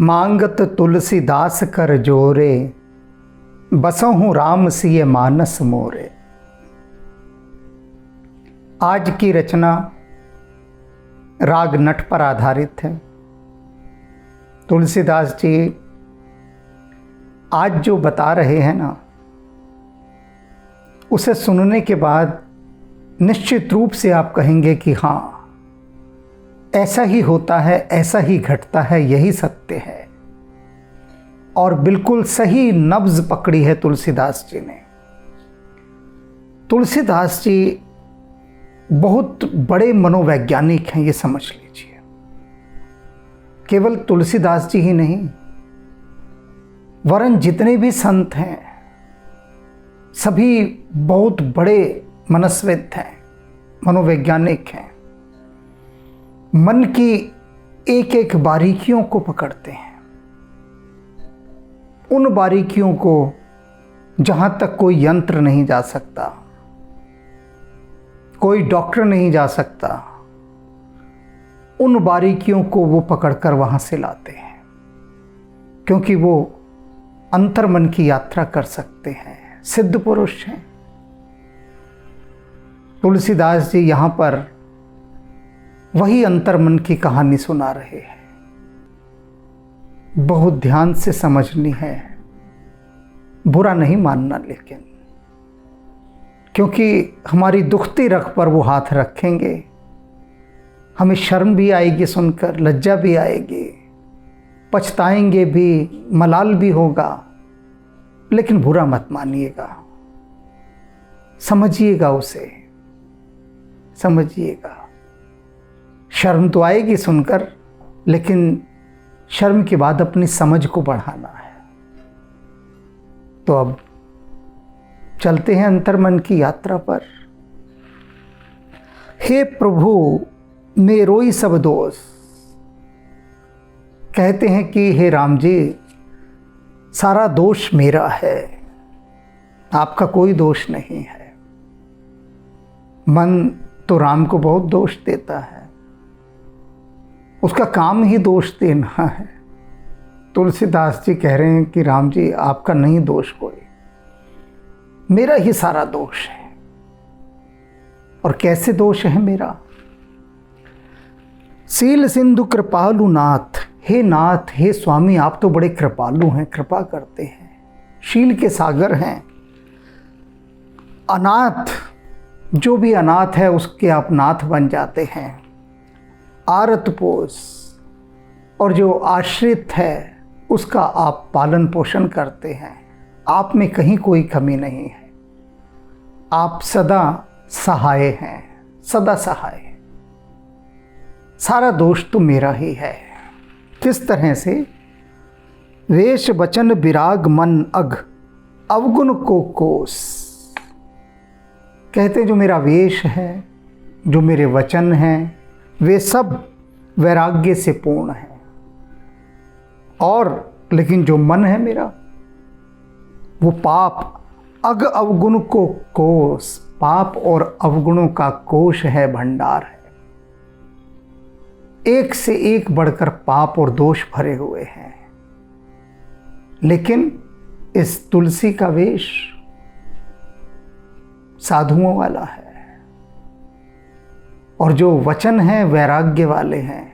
मांगत तुलसीदास कर जोरे, बसहूँ राम सिय मानस मोरे। आज की रचना राग नट पर आधारित है। तुलसीदास जी आज जो बता रहे हैं ना, उसे सुनने के बाद निश्चित रूप से आप कहेंगे कि हाँ, ऐसा ही होता है, ऐसा ही घटता है, यही सत्य है। और बिल्कुल सही नब्ज पकड़ी है तुलसीदास जी ने। तुलसीदास जी बहुत बड़े मनोवैज्ञानिक हैं, ये समझ लीजिए। केवल तुलसीदास जी ही नहीं, वरन जितने भी संत हैं सभी बहुत बड़े मनस्विद हैं, मनोवैज्ञानिक हैं। मन की एक एक बारीकियों को पकड़ते हैं, उन बारीकियों को जहां तक कोई यंत्र नहीं जा सकता, कोई डॉक्टर नहीं जा सकता, उन बारीकियों को वो पकड़कर वहां से लाते हैं, क्योंकि वो अंतर्मन की यात्रा कर सकते हैं, सिद्ध पुरुष हैं। तुलसीदास जी यहां पर वही अंतर्मन की कहानी सुना रहे हैं। बहुत ध्यान से समझनी है, बुरा नहीं मानना, लेकिन क्योंकि हमारी दुखती रग पर वो हाथ रखेंगे, हमें शर्म भी आएगी सुनकर, लज्जा भी आएगी, पछताएंगे भी, मलाल भी होगा, लेकिन बुरा मत मानिएगा, समझिएगा उसे, समझिएगा। शर्म तो आएगी सुनकर, लेकिन शर्म के बाद अपनी समझ को बढ़ाना है। तो अब चलते हैं अंतर्मन की यात्रा पर। हे प्रभु मेरोई सब दोष, कहते हैं कि हे राम जी, सारा दोष मेरा है, आपका कोई दोष नहीं है। मन तो राम को बहुत दोष देता है, उसका काम ही दोष देना है। तुलसीदास जी कह रहे हैं कि राम जी, आपका नहीं दोष कोई, मेरा ही सारा दोष है। और कैसे दोष है मेरा? शील सिंधु कृपालु नाथ, हे नाथ, हे स्वामी, आप तो बड़े कृपालु हैं, कृपा करते हैं, शील के सागर हैं। अनाथ, जो भी अनाथ है उसके आप नाथ बन जाते हैं। आरत पोष, और जो आश्रित है उसका आप पालन पोषण करते हैं। आप में कहीं कोई कमी नहीं है, आप सदा सहाय हैं, सदा सहाय। सारा दोष तो मेरा ही है। किस तरह से? वेश वचन विराग मन अग, अवगुण को कोस। कहते हैं जो मेरा वेश है, जो मेरे वचन हैं, वे सब वैराग्य से पूर्ण हैं। और लेकिन जो मन है मेरा, वो पाप, अग अवगुण को कोश, पाप और अवगुणों का कोश है, भंडार है। एक से एक बढ़कर पाप और दोष भरे हुए हैं। लेकिन इस तुलसी का वेश साधुओं वाला है, और जो वचन हैं वैराग्य वाले हैं,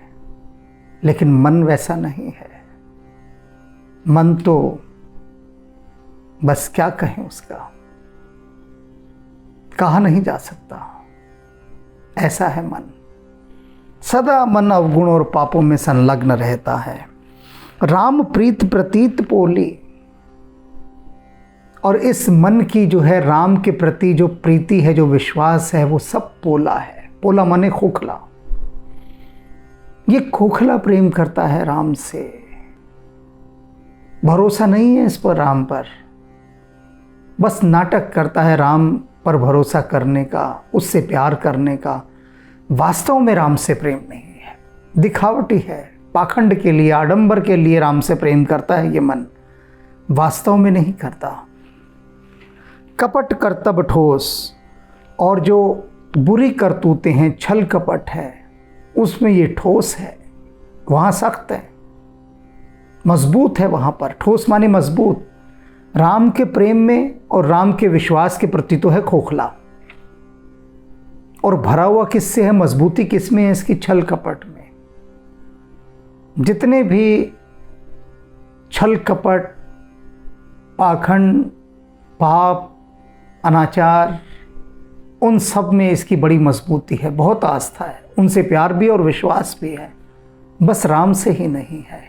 लेकिन मन वैसा नहीं है। मन तो बस क्या कहें उसका, कहा नहीं जा सकता, ऐसा है मन। सदा मन अवगुण और पापों में संलग्न रहता है। राम प्रीत प्रतीत पोली, और इस मन की जो है राम के प्रति जो प्रीति है, जो विश्वास है, वो सब पोला है। पोला माने खोखला। ये खोखला प्रेम करता है राम से, भरोसा नहीं है इस पर, राम पर। बस नाटक करता है राम पर भरोसा करने का, उससे प्यार करने का। वास्तव में राम से प्रेम नहीं है, दिखावटी है, पाखंड के लिए, आडंबर के लिए राम से प्रेम करता है ये मन, वास्तव में नहीं करता। कपट करतब ठोस, और जो बुरी करतूतें हैं, छल कपट है, उसमें ये ठोस है, वहाँ सख्त है। मजबूत है वहाँ पर। ठोस माने मजबूत। राम के प्रेम में और राम के विश्वास के प्रति तो है खोखला। और भरा हुआ किससे है, मजबूती किसमें है, इसकी छल कपट में। जितने भी छल कपट, पाखंड, पाप, अनाचार, उन सब में इसकी बड़ी मजबूती है, बहुत आस्था है। उनसे प्यार भी और विश्वास भी है, बस राम से ही नहीं है।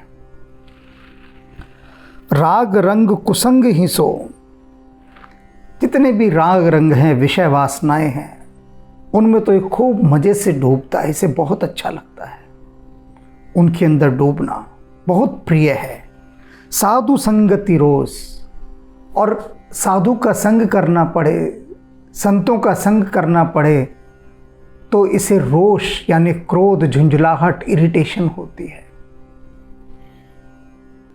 राग रंग कुसंग ही सो, जितने भी राग रंग हैं, विषय वासनाएं हैं, उनमें तो ये खूब मजे से डूबता है। इसे बहुत अच्छा लगता है, उनके अंदर डूबना बहुत प्रिय है। साधु संगति रोज, और साधु का संग करना पड़े, संतों का संग करना पड़े तो इसे रोष यानी क्रोध, झुंझलाहट, इरिटेशन होती है।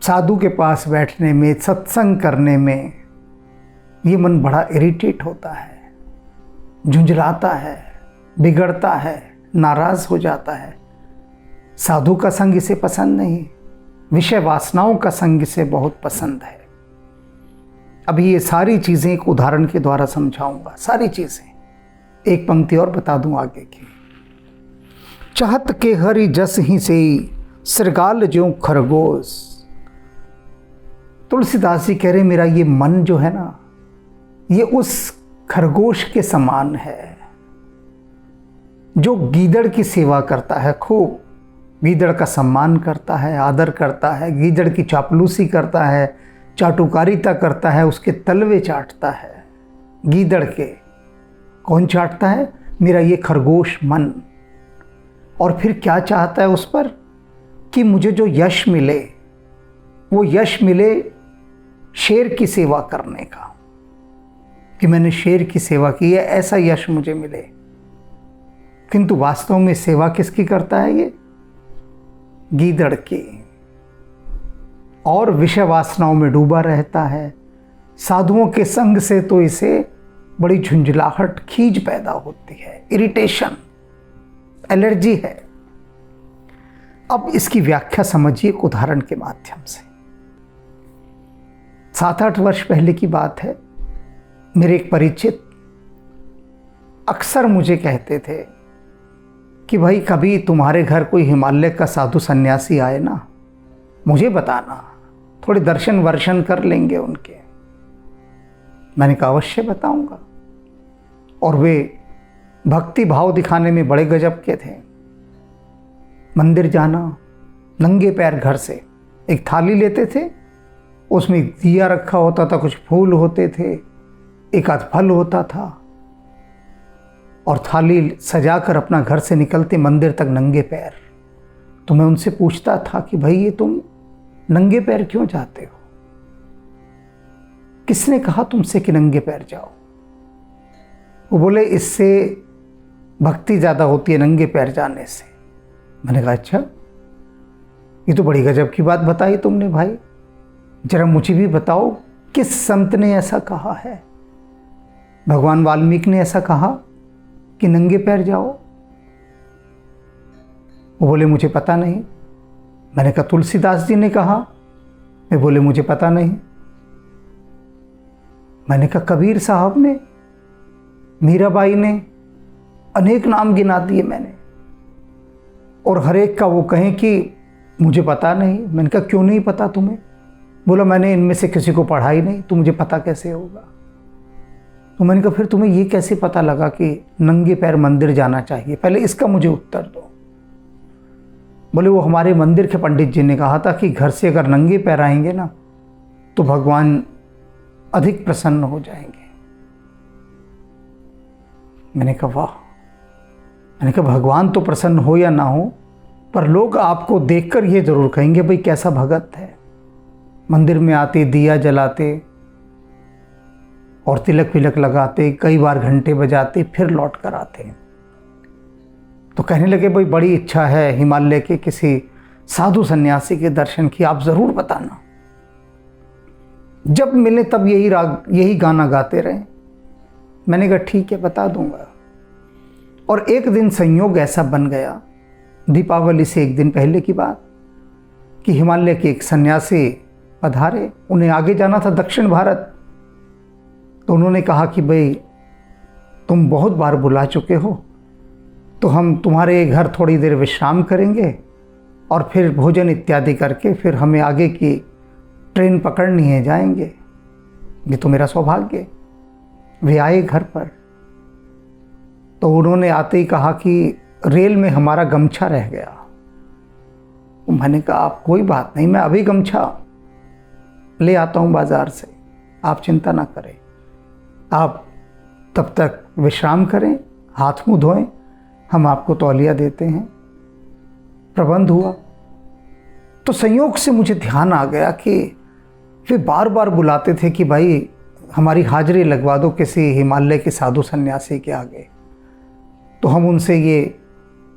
साधु के पास बैठने में, सत्संग करने में ये मन बड़ा इरिटेट होता है, झुंझलाता है, बिगड़ता है, नाराज हो जाता है। साधु का संग इसे पसंद नहीं, विषय वासनाओं का संग इसे बहुत पसंद है। अभी ये सारी चीज़ें एक उदाहरण के द्वारा समझाऊंगा, सारी चीज़ें। एक पंक्ति और बता दूं आगे की। चाहत के हरि जस ही से श्रृगाल ज्यों खरगोश। तुलसीदास जी कह रहे मेरा ये मन जो है ना, ये उस खरगोश के समान है जो गीदड़ की सेवा करता है, खूब गीदड़ का सम्मान करता है, आदर करता है, गीदड़ की चापलूसी करता है, चाटुकारिता करता है, उसके तलवे चाटता है। गीदड़ के कौन चाटता है? मेरा ये खरगोश मन। और फिर क्या चाहता है उस पर? कि मुझे जो यश मिले, वो यश मिले शेर की सेवा करने का, कि मैंने शेर की सेवा की है, ऐसा यश मुझे मिले। किंतु वास्तव में सेवा किसकी करता है? ये गीदड़ की। और विषय वासनाओं में डूबा रहता है। साधुओं के संग से तो इसे बड़ी झुंझलाहट, खींच पैदा होती है, इरिटेशन, एलर्जी है। अब इसकी व्याख्या समझिए एक उदाहरण के माध्यम से। 7-8 वर्ष पहले की बात है। मेरे एक परिचित अक्सर मुझे कहते थे कि भाई कभी तुम्हारे घर कोई हिमालय का साधु सन्यासी आए ना, मुझे बताना, थोड़े दर्शन वर्शन कर लेंगे उनके। मैंने कहा अवश्य बताऊंगा। और वे भक्ति भाव दिखाने में बड़े गजब के थे। मंदिर जाना, नंगे पैर घर से एक थाली लेते थे, उसमें एक दिया रखा होता था, कुछ फूल होते थे, एक आध फल होता था, और थाली सजाकर अपना घर से निकलते मंदिर तक नंगे पैर। तो मैं उनसे पूछता था कि भाई ये तुम नंगे पैर क्यों जाते हो? किसने कहा तुमसे कि नंगे पैर जाओ? वो बोले इससे भक्ति ज़्यादा होती है नंगे पैर जाने से। मैंने कहा अच्छा, ये तो बड़ी गजब की बात बताई तुमने भाई। जरा मुझे भी बताओ किस संत ने ऐसा कहा है? भगवान वाल्मीकि ने ऐसा कहा कि नंगे पैर जाओ? वो बोले मुझे पता नहीं। मैंने कहा तुलसीदास जी ने कहा? वे बोले मुझे पता नहीं। मैंने कहा कबीर साहब ने, मीराबाई ने, अनेक नाम गिना दिए मैंने, और हर एक का वो कहें कि मुझे पता नहीं। मैंने कहा क्यों नहीं पता तुम्हें? बोला मैंने इनमें से किसी को पढ़ा ही नहीं, तो मुझे पता कैसे होगा? तो मैंने कहा फिर तुम्हें ये कैसे पता लगा कि नंगे पैर मंदिर जाना चाहिए? पहले इसका मुझे उत्तर दो। बोले वो हमारे मंदिर के पंडित जी ने कहा था कि घर से अगर नंगे पैर आएंगे ना तो भगवान अधिक प्रसन्न हो जाएंगे। मैंने कहा वाह। मैंने कहा भगवान तो प्रसन्न हो या ना हो, पर लोग आपको देखकर ये जरूर कहेंगे भाई कैसा भगत है। मंदिर में आते, दिया जलाते और तिलक विलक लगाते, कई बार घंटे बजाते, फिर लौट कर आते। तो कहने लगे भाई बड़ी इच्छा है हिमालय के किसी साधु सन्यासी के दर्शन की, आप ज़रूर बताना। जब मिले तब यही गाना गाते रहे। मैंने कहा ठीक है बता दूंगा। और एक दिन संयोग ऐसा बन गया, दीपावली से एक दिन पहले की बात, कि हिमालय के एक सन्यासी पधारे, उन्हें आगे जाना था दक्षिण भारत। तो उन्होंने कहा कि भाई तुम बहुत बार बुला चुके हो, तो हम तुम्हारे घर थोड़ी देर विश्राम करेंगे और फिर भोजन इत्यादि करके फिर हमें आगे की ट्रेन पकड़नी है, जाएंगे। ये तो मेरा सौभाग्य। वे आए घर पर, तो उन्होंने आते ही कहा कि रेल में हमारा गमछा रह गया। मैंने कहा आप कोई बात नहीं, मैं अभी गमछा ले आता हूँ बाज़ार से, आप चिंता ना करें, आप तब तक विश्राम करें, हाथ मुँह धोएं, हम आपको तौलिया देते हैं। प्रबंध हुआ। तो संयोग से मुझे ध्यान आ गया कि वे बार बार बुलाते थे कि भाई हमारी हाजिरी लगवा दो किसी हिमालय के साधु सन्यासी के आगे, तो हम उनसे ये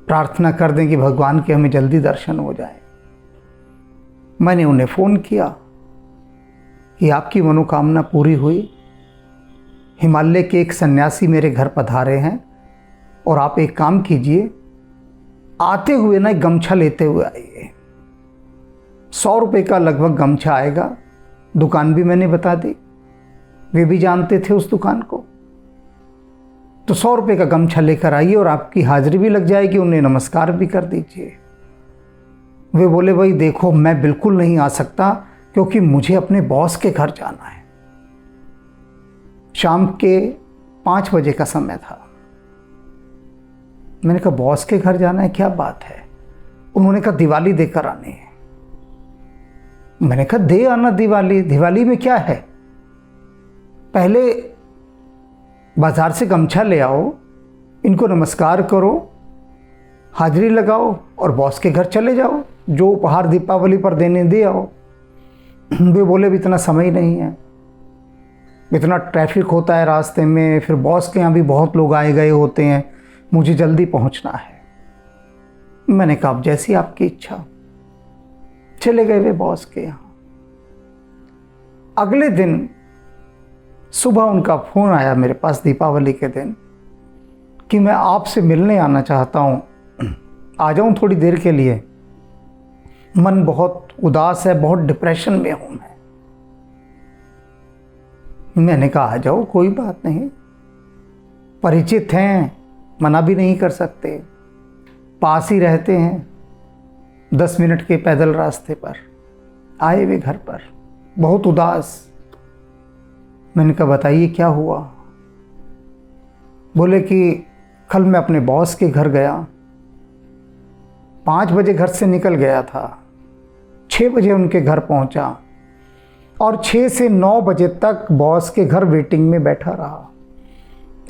प्रार्थना कर दें कि भगवान के हमें जल्दी दर्शन हो जाए। मैंने उन्हें फ़ोन किया कि आपकी मनोकामना पूरी हुई, हिमालय के एक सन्यासी मेरे घर पधारे हैं और आप एक काम कीजिए, आते हुए ना एक गमछा लेते हुए आइए। 100 रुपये का लगभग गमछा आएगा। दुकान भी मैंने बता दी, वे भी जानते थे उस दुकान को। तो 100 रुपये का गमछा लेकर आइए और आपकी हाजिरी भी लग जाएगी, उन्हें नमस्कार भी कर दीजिए। वे बोले भाई देखो मैं बिल्कुल नहीं आ सकता क्योंकि मुझे अपने बॉस के घर जाना है। शाम के 5 बजे का समय था। मैंने कहा बॉस के घर जाना है, क्या बात है? उन्होंने कहा दिवाली देकर आनी है। मैंने कहा दे आना दिवाली, दिवाली में क्या है, पहले बाजार से गमछा ले आओ, इनको नमस्कार करो, हाजिरी लगाओ और बॉस के घर चले जाओ, जो उपहार दीपावली पर देने दे आओ। वे बोले भी इतना समय नहीं है, इतना ट्रैफिक होता है रास्ते में, फिर बॉस के यहाँ भी बहुत लोग आए गए होते हैं, मुझे जल्दी पहुँचना है। मैंने कहा अब जैसी आपकी इच्छा। चले गए वे बॉस के यहाँ। अगले दिन सुबह उनका फ़ोन आया मेरे पास दीपावली के दिन कि मैं आपसे मिलने आना चाहता हूँ, आ जाऊँ थोड़ी देर के लिए, मन बहुत उदास है, बहुत डिप्रेशन में हूँ मैं। मैंने कहा आ जाओ, कोई बात नहीं, परिचित हैं, मना भी नहीं कर सकते, पास ही रहते हैं, 10 मिनट के पैदल रास्ते पर। आए वे घर पर बहुत उदास। मैंने कहा बताइए क्या हुआ? बोले कि कल मैं अपने बॉस के घर गया, 5 बजे घर से निकल गया था, 6 बजे उनके घर पहुंचा और 6 से 9 बजे तक बॉस के घर वेटिंग में बैठा रहा,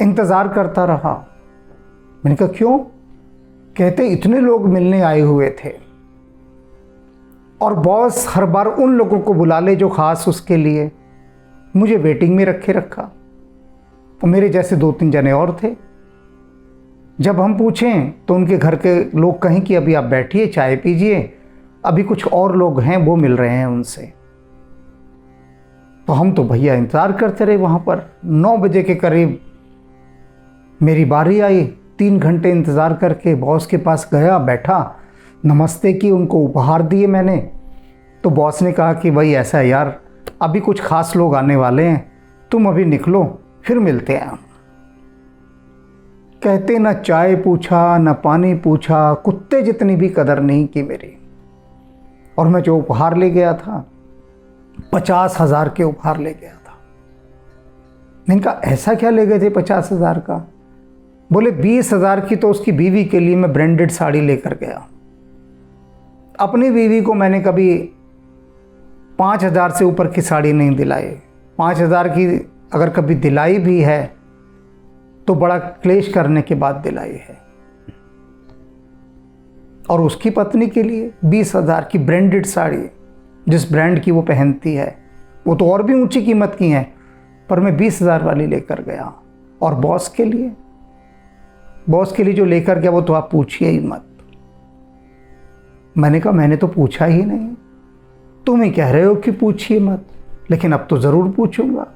इंतज़ार करता रहा। मैंने कहा क्यों? कहते इतने लोग मिलने आए हुए थे और बॉस हर बार उन लोगों को बुला ले जो खास उसके लिए, मुझे वेटिंग में रखे रखा और मेरे जैसे 2-3 जने और थे। जब हम पूछें तो उनके घर के लोग कहें कि अभी आप बैठिए, चाय पीजिए, अभी कुछ और लोग हैं वो मिल रहे हैं उनसे। तो हम तो भैया इंतज़ार करते रहे वहाँ पर। 9 बजे के करीब मेरी बारी आई, 3 घंटे इंतज़ार करके बॉस के पास गया, बैठा, नमस्ते की, उनको उपहार दिए मैंने। तो बॉस ने कहा कि भाई ऐसा है यार, अभी कुछ खास लोग आने वाले हैं, तुम अभी निकलो, फिर मिलते हैं। कहते ना चाय पूछा ना पानी पूछा, कुत्ते जितनी भी कदर नहीं की मेरी। और मैं जो उपहार ले गया था 50,000 के उपहार ले गया था। मैंने कहा ऐसा क्या ले गए थे 50,000 का? बोले 20,000 की तो उसकी बीवी के लिए मैं ब्रांडेड साड़ी लेकर गया। अपनी बीवी को मैंने कभी 5,000 से ऊपर की साड़ी नहीं दिलाई। 5,000 की अगर कभी दिलाई भी है तो बड़ा क्लेश करने के बाद दिलाई है। और उसकी पत्नी के लिए 20,000 की ब्रांडेड साड़ी, जिस ब्रांड की वो पहनती है, वो तो और भी ऊंची कीमत की हैं, पर मैं 20,000 वाली लेकर गया। और बॉस के लिए जो लेकर गया वो तो आप पूछिए ही मत। मैंने कहा मैंने तो पूछा ही नहीं, तुम ही कह रहे हो कि पूछिए मत, लेकिन अब तो ज़रूर पूछूंगा।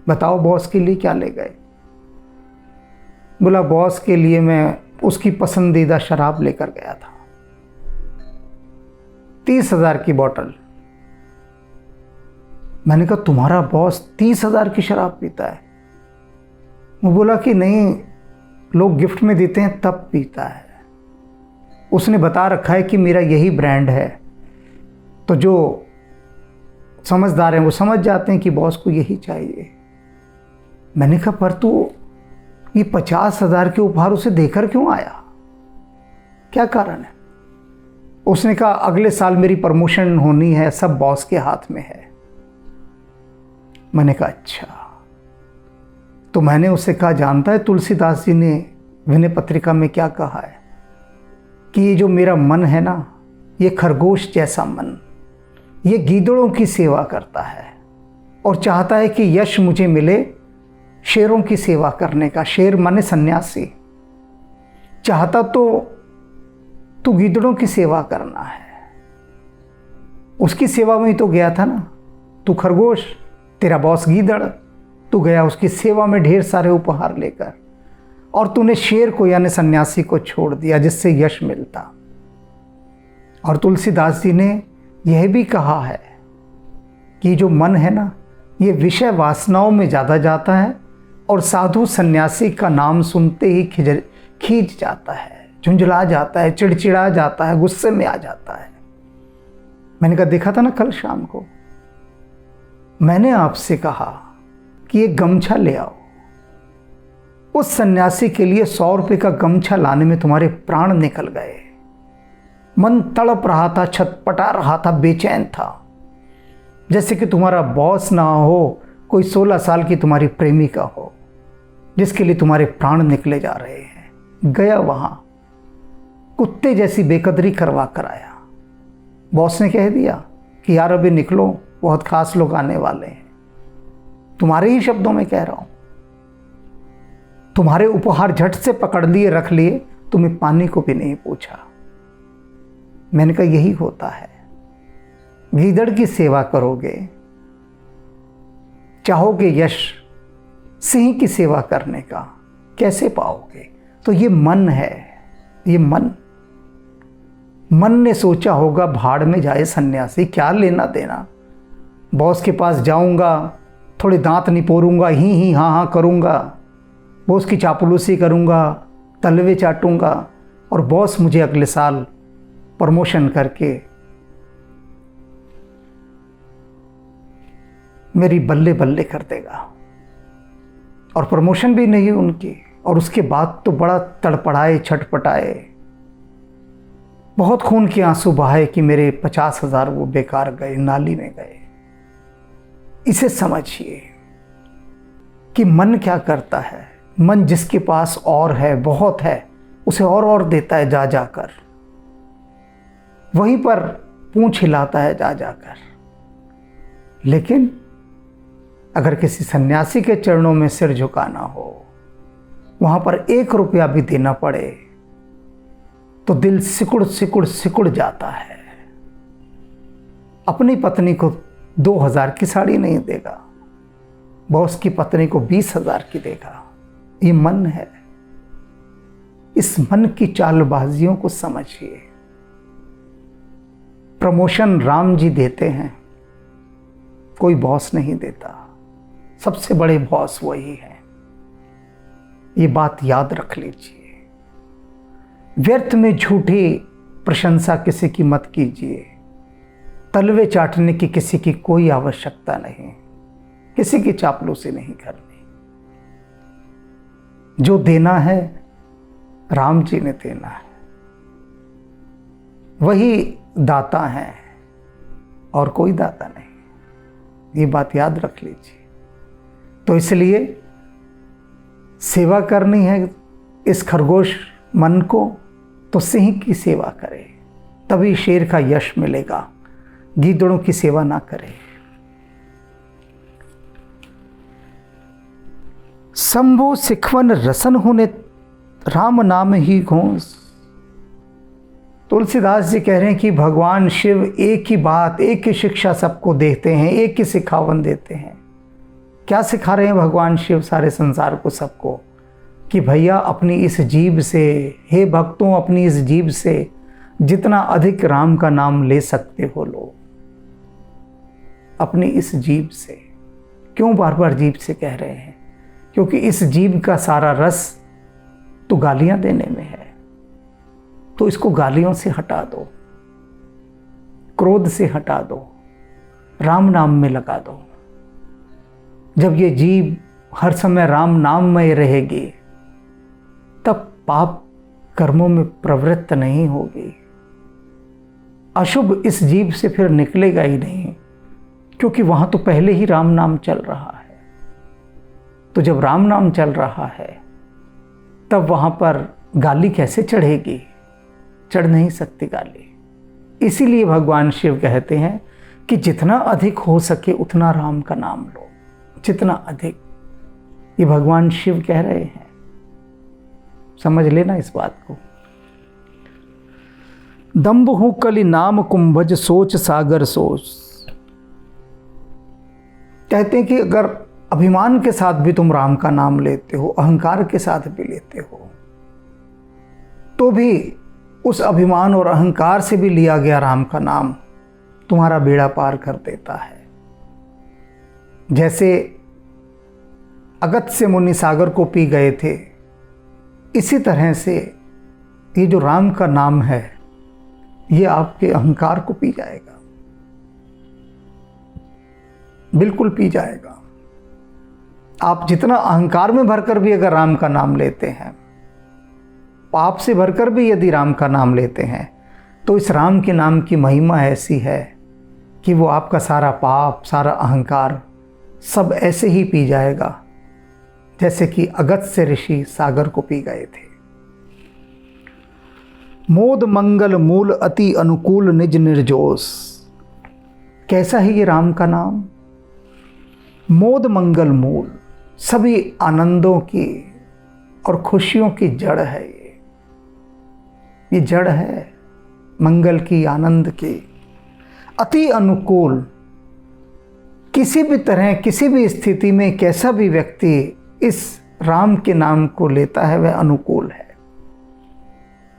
बताओ बॉस के लिए क्या ले गए? बोला बॉस के लिए मैं उसकी पसंदीदा शराब लेकर गया था। 30,000 की बोतल। मैंने कहा तुम्हारा बॉस 30,000 की शराब पीता है? वो बोला कि नहीं, लोग गिफ्ट में देते हैं तब पीता है। उसने बता रखा है कि मेरा यही ब्रांड है, तो जो समझदार हैं वो समझ जाते हैं कि बॉस को यही चाहिए। मैंने कहा पर तू ये 50,000 के उपहार उसे देकर क्यों आया, क्या कारण है? उसने कहा अगले साल मेरी प्रमोशन होनी है, सब बॉस के हाथ में है। मैंने कहा अच्छा। तो मैंने उससे कहा जानता है तुलसीदास जी ने विनय पत्रिका में क्या कहा है कि ये जो मेरा मन है ना, ये खरगोश जैसा मन, ये गीदड़ों की सेवा करता है और चाहता है कि यश मुझे मिले शेरों की सेवा करने का। शेर माने सन्यासी। चाहता तो गीदड़ों की सेवा करना है, उसकी सेवा में ही तो गया था ना। तू खरगोश, तेरा बॉस गीदड़, तू गया उसकी सेवा में ढेर सारे उपहार लेकर, और तूने शेर को यानी सन्यासी को छोड़ दिया जिससे यश मिलता। और तुलसीदास जी ने यह भी कहा है कि जो मन है ना, ये विषय वासनाओं में ज़्यादा जाता है और साधु सन्यासी का नाम सुनते ही खींच जाता है, झुंझला जाता है, चिड़चिड़ा जाता है, गुस्से में आ जाता है। मैंने कहा देखा था ना कल शाम को, मैंने आपसे कहा कि एक गमछा ले आओ। उस सन्यासी के लिए 100 रुपये का गमछा लाने में तुम्हारे प्राण निकल गए। मन तड़प रहा था, छटपटा रहा था, बेचैन था, जैसे कि तुम्हारा बॉस ना हो, कोई 16 साल की तुम्हारी प्रेमिका हो जिसके लिए तुम्हारे प्राण निकले जा रहे हैं। गया वहां, कुत्ते जैसी बेकदरी करवा कर आया। बॉस ने कह दिया कि यार अभी निकलो, बहुत खास लोग आने वाले हैं। तुम्हारे ही शब्दों में कह रहा हूं। तुम्हारे उपहार झट से पकड़ लिए, रख लिए, तुम्हें पानी को भी नहीं पूछा। मैंने कहा यही होता है, गीदड़ की सेवा करोगे, चाहोगे यश, सिंह की सेवा करने का कैसे पाओगे? तो ये मन है, ये मन ने सोचा होगा भाड़ में जाए सन्यासी, क्या लेना देना। बॉस के पास जाऊंगा, थोड़े दांत निपोरूंगा, ही हाँ हाँ करूंगा, बॉस की चापलूसी करूंगा, तलवे चाटूंगा, और बॉस मुझे अगले साल प्रमोशन करके मेरी बल्ले बल्ले कर देगा। और प्रमोशन भी नहीं उनकी, और उसके बाद तो बड़ा तड़पड़ाए, छटपटाए, बहुत खून के आंसू बहाए कि मेरे 50,000 वो बेकार गए, नाली में गए। इसे समझिए कि मन क्या करता है। मन जिसके पास और है, बहुत है, उसे और देता है जा जाकर, वहीं पर पूंछ हिलाता है जा जाकर। लेकिन अगर किसी सन्यासी के चरणों में सिर झुकाना हो, वहां पर 1 रुपया भी देना पड़े तो दिल सिकुड़ सिकुड़ सिकुड़ जाता है। अपनी पत्नी को 2,000 की साड़ी नहीं देगा, बॉस की पत्नी को 20,000 की देगा। ये मन है। इस मन की चालबाजियों को समझिए। प्रमोशन राम जी देते हैं, कोई बॉस नहीं देता। सबसे बड़े बॉस वही हैं, ये बात याद रख लीजिए। व्यर्थ में झूठी प्रशंसा किसी की मत कीजिए। तलवे चाटने की किसी की कोई आवश्यकता नहीं, किसी की चापलूसी नहीं करनी। जो देना है राम जी ने देना है, वही दाता है और कोई दाता नहीं। ये बात याद रख लीजिए। तो इसलिए सेवा करनी है इस खरगोश मन को, तो सिंह की सेवा करे, तभी शेर का यश मिलेगा। गीदड़ों की सेवा ना करे। शंभु सिखवन रसन होने राम नाम ही घोंस। तुलसीदास जी कह रहे हैं कि भगवान शिव एक ही बात, एक ही शिक्षा सबको देते हैं, एक ही सिखावन देते हैं। क्या सिखा रहे हैं भगवान शिव सारे संसार को, सबको, कि भैया अपनी इस जीभ से, हे भक्तों अपनी इस जीभ से जितना अधिक राम का नाम ले सकते हो लो अपनी इस जीभ से। क्यों बार बार जीभ से कह रहे हैं? क्योंकि इस जीभ का सारा रस तो गालियां देने में है। तो इसको गालियों से हटा दो, क्रोध से हटा दो, राम नाम में लगा दो। जब ये जीभ हर समय राम नाम में रहेगी तब पाप कर्मों में प्रवृत्त नहीं होगी। अशुभ इस जीभ से फिर निकलेगा ही नहीं, क्योंकि वहां तो पहले ही राम नाम चल रहा है। तो जब राम नाम चल रहा है तब वहां पर गाली कैसे चढ़ेगी? चढ़ नहीं सकती गाली। इसीलिए भगवान शिव कहते हैं कि जितना अधिक हो सके उतना राम का नाम लो, जितना अधिक। ये भगवान शिव कह रहे हैं, समझ लेना इस बात को। दम्भ हूं कलि नाम कुंभज सोच सागर सोच। कहते हैं कि अगर अभिमान के साथ भी तुम राम का नाम लेते हो, अहंकार के साथ भी लेते हो, तो भी उस अभिमान और अहंकार से भी लिया गया राम का नाम तुम्हारा बेड़ा पार कर देता है। जैसे अगस्त्य मुनि सागर को पी गए थे, इसी तरह से ये जो राम का नाम है ये आपके अहंकार को पी जाएगा, बिल्कुल पी जाएगा। आप जितना अहंकार में भरकर भी अगर राम का नाम लेते हैं, पाप से भरकर भी यदि राम का नाम लेते हैं, तो इस राम के नाम की महिमा ऐसी है कि वो आपका सारा पाप, सारा अहंकार सब ऐसे ही पी जाएगा जैसे कि अगस्त्य ऋषि सागर को पी गए थे। मोद मंगल मूल अति अनुकूल निज निर्जोष। कैसा है ये राम का नाम? मोद मंगल मूल, सभी आनंदों की और खुशियों की जड़ है। ये जड़ है मंगल की, आनंद की। अति अनुकूल, किसी भी तरह किसी भी स्थिति में कैसा भी व्यक्ति इस राम के नाम को लेता है वह अनुकूल है,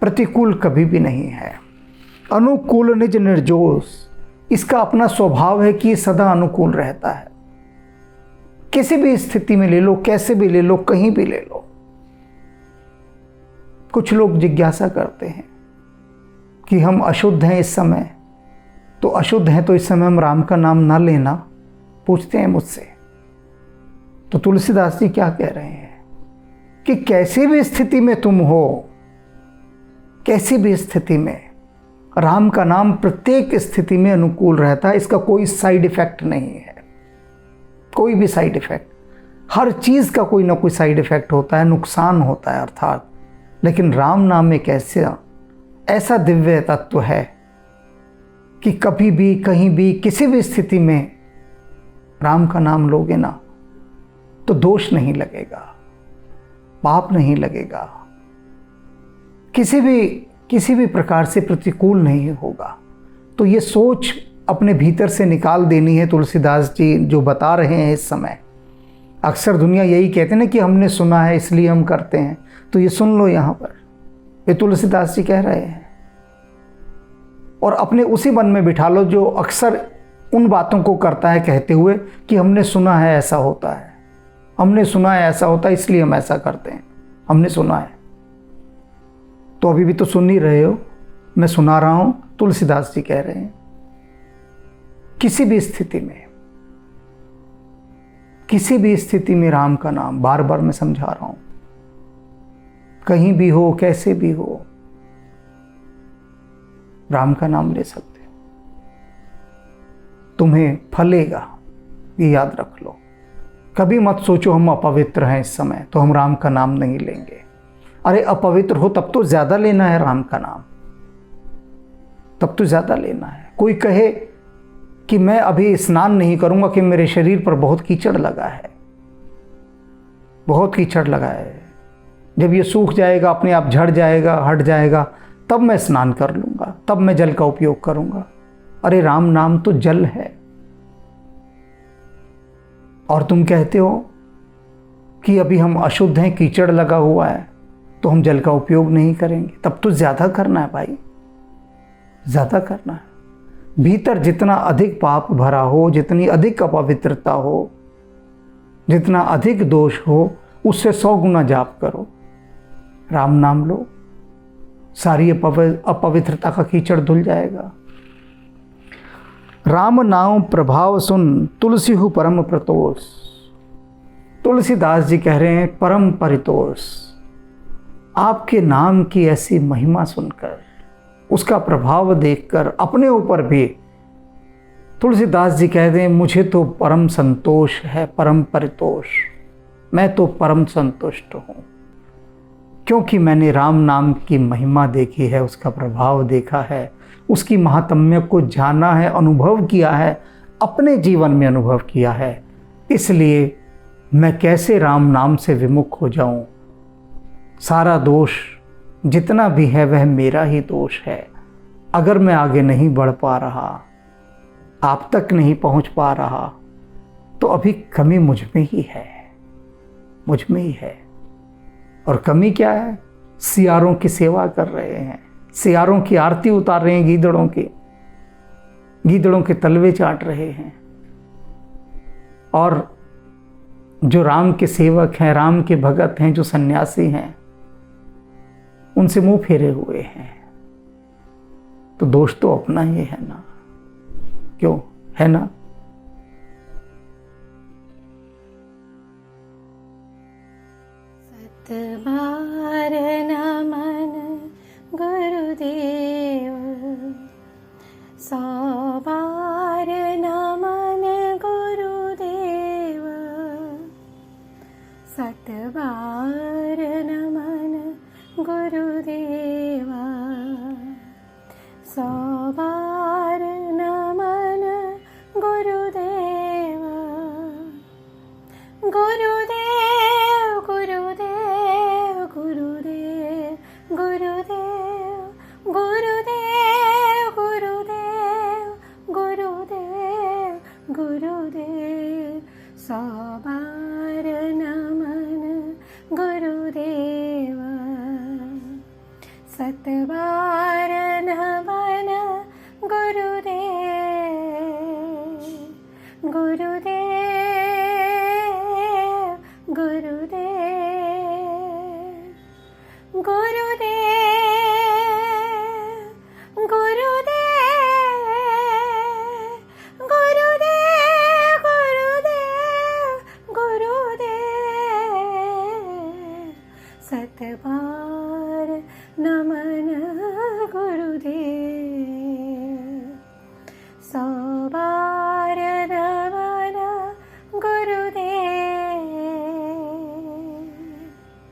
प्रतिकूल कभी भी नहीं है। अनुकूल निज निर्जोष, इसका अपना स्वभाव है कि ये सदा अनुकूल रहता है। किसी भी स्थिति में ले लो, कैसे भी ले लो, कहीं भी ले लो। कुछ लोग जिज्ञासा करते हैं कि हम अशुद्ध हैं इस समय, तो अशुद्ध हैं तो इस समय हम राम का नाम ना लेना, पूछते हैं मुझसे। तो तुलसीदास जी क्या कह रहे हैं कि कैसी भी स्थिति में तुम हो, कैसी भी स्थिति में राम का नाम प्रत्येक स्थिति में अनुकूल रहता है। इसका कोई साइड इफेक्ट नहीं है, कोई भी साइड इफेक्ट। हर चीज़ का कोई ना कोई साइड इफेक्ट होता है, नुकसान होता है अर्थात। लेकिन राम नाम एक ऐसा दिव्य तत्व है कि कभी भी, कहीं भी, किसी भी स्थिति में राम का नाम लोगे ना तो दोष नहीं लगेगा, पाप नहीं लगेगा, किसी भी प्रकार से प्रतिकूल नहीं होगा। तो ये सोच अपने भीतर से निकाल देनी है। तुलसीदास जी जो बता रहे हैं इस समय, अक्सर दुनिया यही कहते हैं ना कि हमने सुना है इसलिए हम करते हैं। तो ये सुन लो, यहाँ पर ये तुलसीदास जी कह रहे हैं, और अपने उसी मन में बिठा लो जो अक्सर उन बातों को करता है कहते हुए कि हमने सुना है ऐसा होता है, हमने सुना है ऐसा होता है इसलिए हम ऐसा करते हैं, हमने सुना है। तो अभी भी तो सुन ही रहे हो, मैं सुना रहा हूं। तुलसीदास जी कह रहे हैं किसी भी स्थिति में राम का नाम, बार बार मैं समझा रहा हूं, कहीं भी हो, कैसे भी हो, राम का नाम ले सकते हो, तुम्हें फलेगा। ये याद रख लो। कभी मत सोचो हम अपवित्र हैं इस समय तो हम राम का नाम नहीं लेंगे। अरे अपवित्र हो तब तो ज़्यादा लेना है राम का नाम, तब तो ज़्यादा लेना है। कोई कहे कि मैं अभी स्नान नहीं करूँगा कि मेरे शरीर पर बहुत कीचड़ लगा है, बहुत कीचड़ लगा है, जब ये सूख जाएगा, अपने आप झड़ जाएगा, हट जाएगा, तब मैं स्नान कर लूँगा, तब मैं जल का उपयोग करूँगा। अरे राम नाम तो जल है। और तुम कहते हो कि अभी हम अशुद्ध हैं, कीचड़ लगा हुआ है, तो हम जल का उपयोग नहीं करेंगे। तब तो ज़्यादा करना है भाई, ज़्यादा करना है। भीतर जितना अधिक पाप भरा हो, जितनी अधिक अपवित्रता हो, जितना अधिक दोष हो, उससे 100 गुना जाप करो, राम नाम लो, सारी अपवित्रता का कीचड़ धुल जाएगा। राम नाम प्रभाव सुन, तुलसी हु परम प्रतोष। तुलसीदास जी कह रहे हैं परम परितोष। आपके नाम की ऐसी महिमा सुनकर, उसका प्रभाव देखकर अपने ऊपर भी तुलसीदास जी कह दें मुझे तो परम संतोष है, परम परितोष, मैं तो परम संतुष्ट हूँ, क्योंकि मैंने राम नाम की महिमा देखी है, उसका प्रभाव देखा है, उसकी महात्म्य को जाना है, अनुभव किया है, अपने जीवन में अनुभव किया है। इसलिए मैं कैसे राम नाम से विमुख हो जाऊं। सारा दोष जितना भी है वह मेरा ही दोष है। अगर मैं आगे नहीं बढ़ पा रहा, आप तक नहीं पहुंच पा रहा, तो अभी कमी मुझ में ही है, मुझ में ही है। और कमी क्या है? सियारों की सेवा कर रहे हैं, सियारों की आरती उतार रहे हैं, गीदड़ों के तलवे चाट रहे हैं, और जो राम के सेवक हैं, राम के भगत हैं, जो सन्यासी हैं, उनसे मुंह फेरे हुए हैं। तो दोष तो अपना ही है ना, क्यों है ना? सतबार नमन गुरुदेव, 100 बार नमन गुरुदेव, सतबार नमन गुरुदेवा, 100 बार नमन गुरुदेवा। गुरुदेव गुरुदेव गुरुदेव गुरुदेव गुरुदेव गुरुदेव गुरुदेव गुरुदेव, 100 बार नमन गुरुदेवा, सतबार नमन गुरुदेव। गुरुदेव गुरुदेव गुरुदेव गुरुदेव गुरुदेव गुरुदेव गुरुदेव, सतबार नमन गुरुदेव।